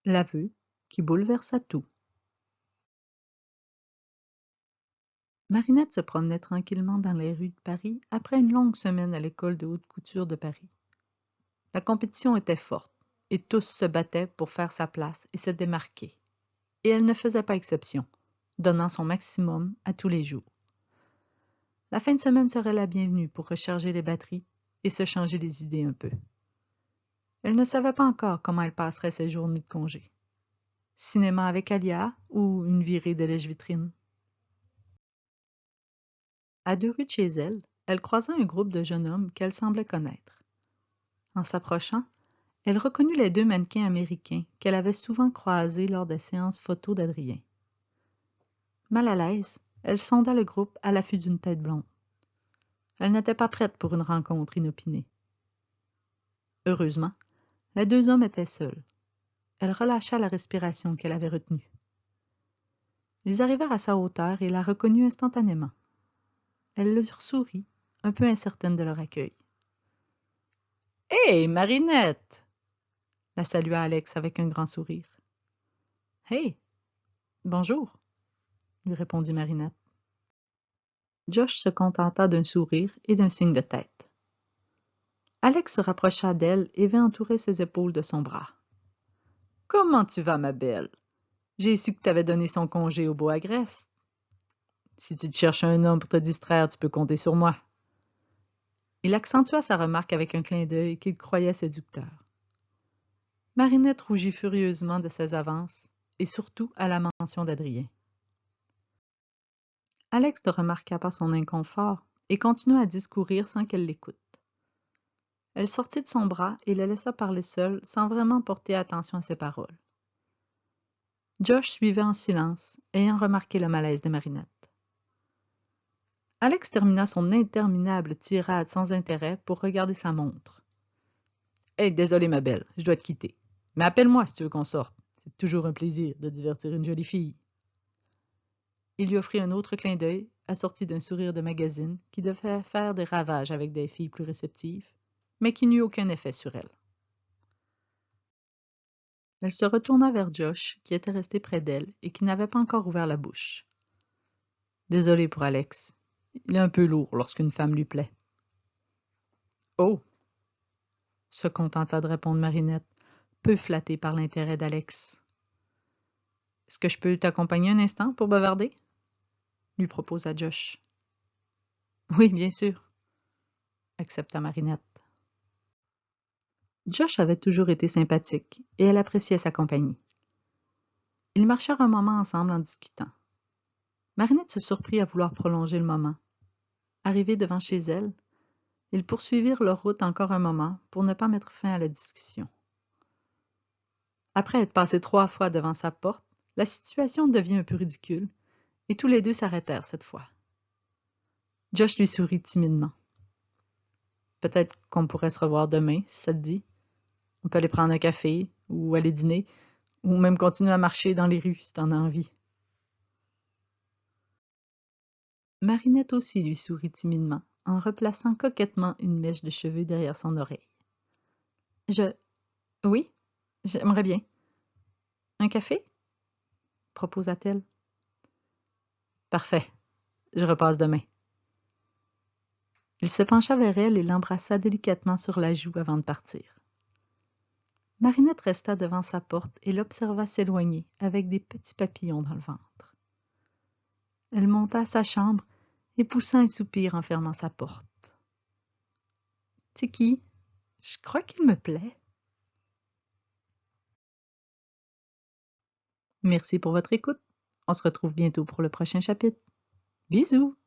L'aveu qui bouleversa tout. Marinette se promenait tranquillement dans les rues de Paris après une longue semaine à l'école de haute couture de Paris. La compétition était forte, et tous se battaient pour faire sa place et se démarquer. Et elle ne faisait pas exception, donnant son maximum à tous les jours. La fin de semaine serait la bienvenue pour recharger les batteries et se changer les idées un peu. Elle ne savait pas encore comment elle passerait ses journées de congé. Cinéma avec Alia ou une virée de lèche-vitrine. À 2 rues de chez elle, elle croisa un groupe de jeunes hommes qu'elle semblait connaître. En s'approchant, elle reconnut les 2 mannequins américains qu'elle avait souvent croisés lors des séances photos d'Adrien. Mal à l'aise, elle sonda le groupe à l'affût d'une tête blonde. Elle n'était pas prête pour une rencontre inopinée. Heureusement, les 2 hommes étaient seuls. Elle relâcha la respiration qu'elle avait retenue. Ils arrivèrent à sa hauteur et la reconnut instantanément. Elle leur sourit, un peu incertaine de leur accueil. « Hé, Marinette !» la salua Alex avec un grand sourire. « Hey, bonjour !» lui répondit Marinette. Josh se contenta d'un sourire et d'un signe de tête. Alex se rapprocha d'elle et vint entourer ses épaules de son bras. « Comment tu vas, ma belle? J'ai su que tu avais donné son congé au beau Agreste. Si tu te cherches un homme pour te distraire, tu peux compter sur moi. » Il accentua sa remarque avec un clin d'œil qu'il croyait séducteur. Marinette rougit furieusement de ses avances, et surtout à la mention d'Adrien. Alex ne remarqua pas son inconfort et continua à discourir sans qu'elle l'écoute. Elle sortit de son bras et le laissa parler seul sans vraiment porter attention à ses paroles. Josh suivait en silence, ayant remarqué le malaise de Marinette. Alex termina son interminable tirade sans intérêt pour regarder sa montre. « Hey, désolé ma belle, je dois te quitter. Mais appelle-moi si tu veux qu'on sorte. C'est toujours un plaisir de divertir une jolie fille. » Il lui offrit un autre clin d'œil, assorti d'un sourire de magazine qui devait faire des ravages avec des filles plus réceptives, mais qui n'eut aucun effet sur elle. Elle se retourna vers Josh, qui était resté près d'elle et qui n'avait pas encore ouvert la bouche. « Désolé pour Alex. Il est un peu lourd lorsqu'une femme lui plaît. »« Oh !» se contenta de répondre Marinette, peu flattée par l'intérêt d'Alex. « Est-ce que je peux t'accompagner un instant pour bavarder? » lui proposa Josh. « Oui, bien sûr, » accepta Marinette. Josh avait toujours été sympathique et elle appréciait sa compagnie. Ils marchèrent un moment ensemble en discutant. Marinette se surprit à vouloir prolonger le moment. Arrivés devant chez elle, ils poursuivirent leur route encore un moment pour ne pas mettre fin à la discussion. Après être passés 3 fois devant sa porte, la situation devint un peu ridicule et tous les 2 s'arrêtèrent cette fois. Josh lui sourit timidement. « Peut-être qu'on pourrait se revoir demain, si ça te dit. On peut aller prendre un café ou aller dîner, ou même continuer à marcher dans les rues si t'en as envie. » Marinette aussi lui sourit timidement, en replaçant coquettement une mèche de cheveux derrière son oreille. « Oui, j'aimerais bien. Un café? » proposa-t-elle. « Parfait, je repasse demain. » Il se pencha vers elle et l'embrassa délicatement sur la joue avant de partir. Marinette resta devant sa porte et l'observa s'éloigner avec des petits papillons dans le ventre. Elle monta à sa chambre et poussa un soupir en fermant sa porte. « Tiki, je crois qu'il me plaît. » Merci pour votre écoute. On se retrouve bientôt pour le prochain chapitre. Bisous!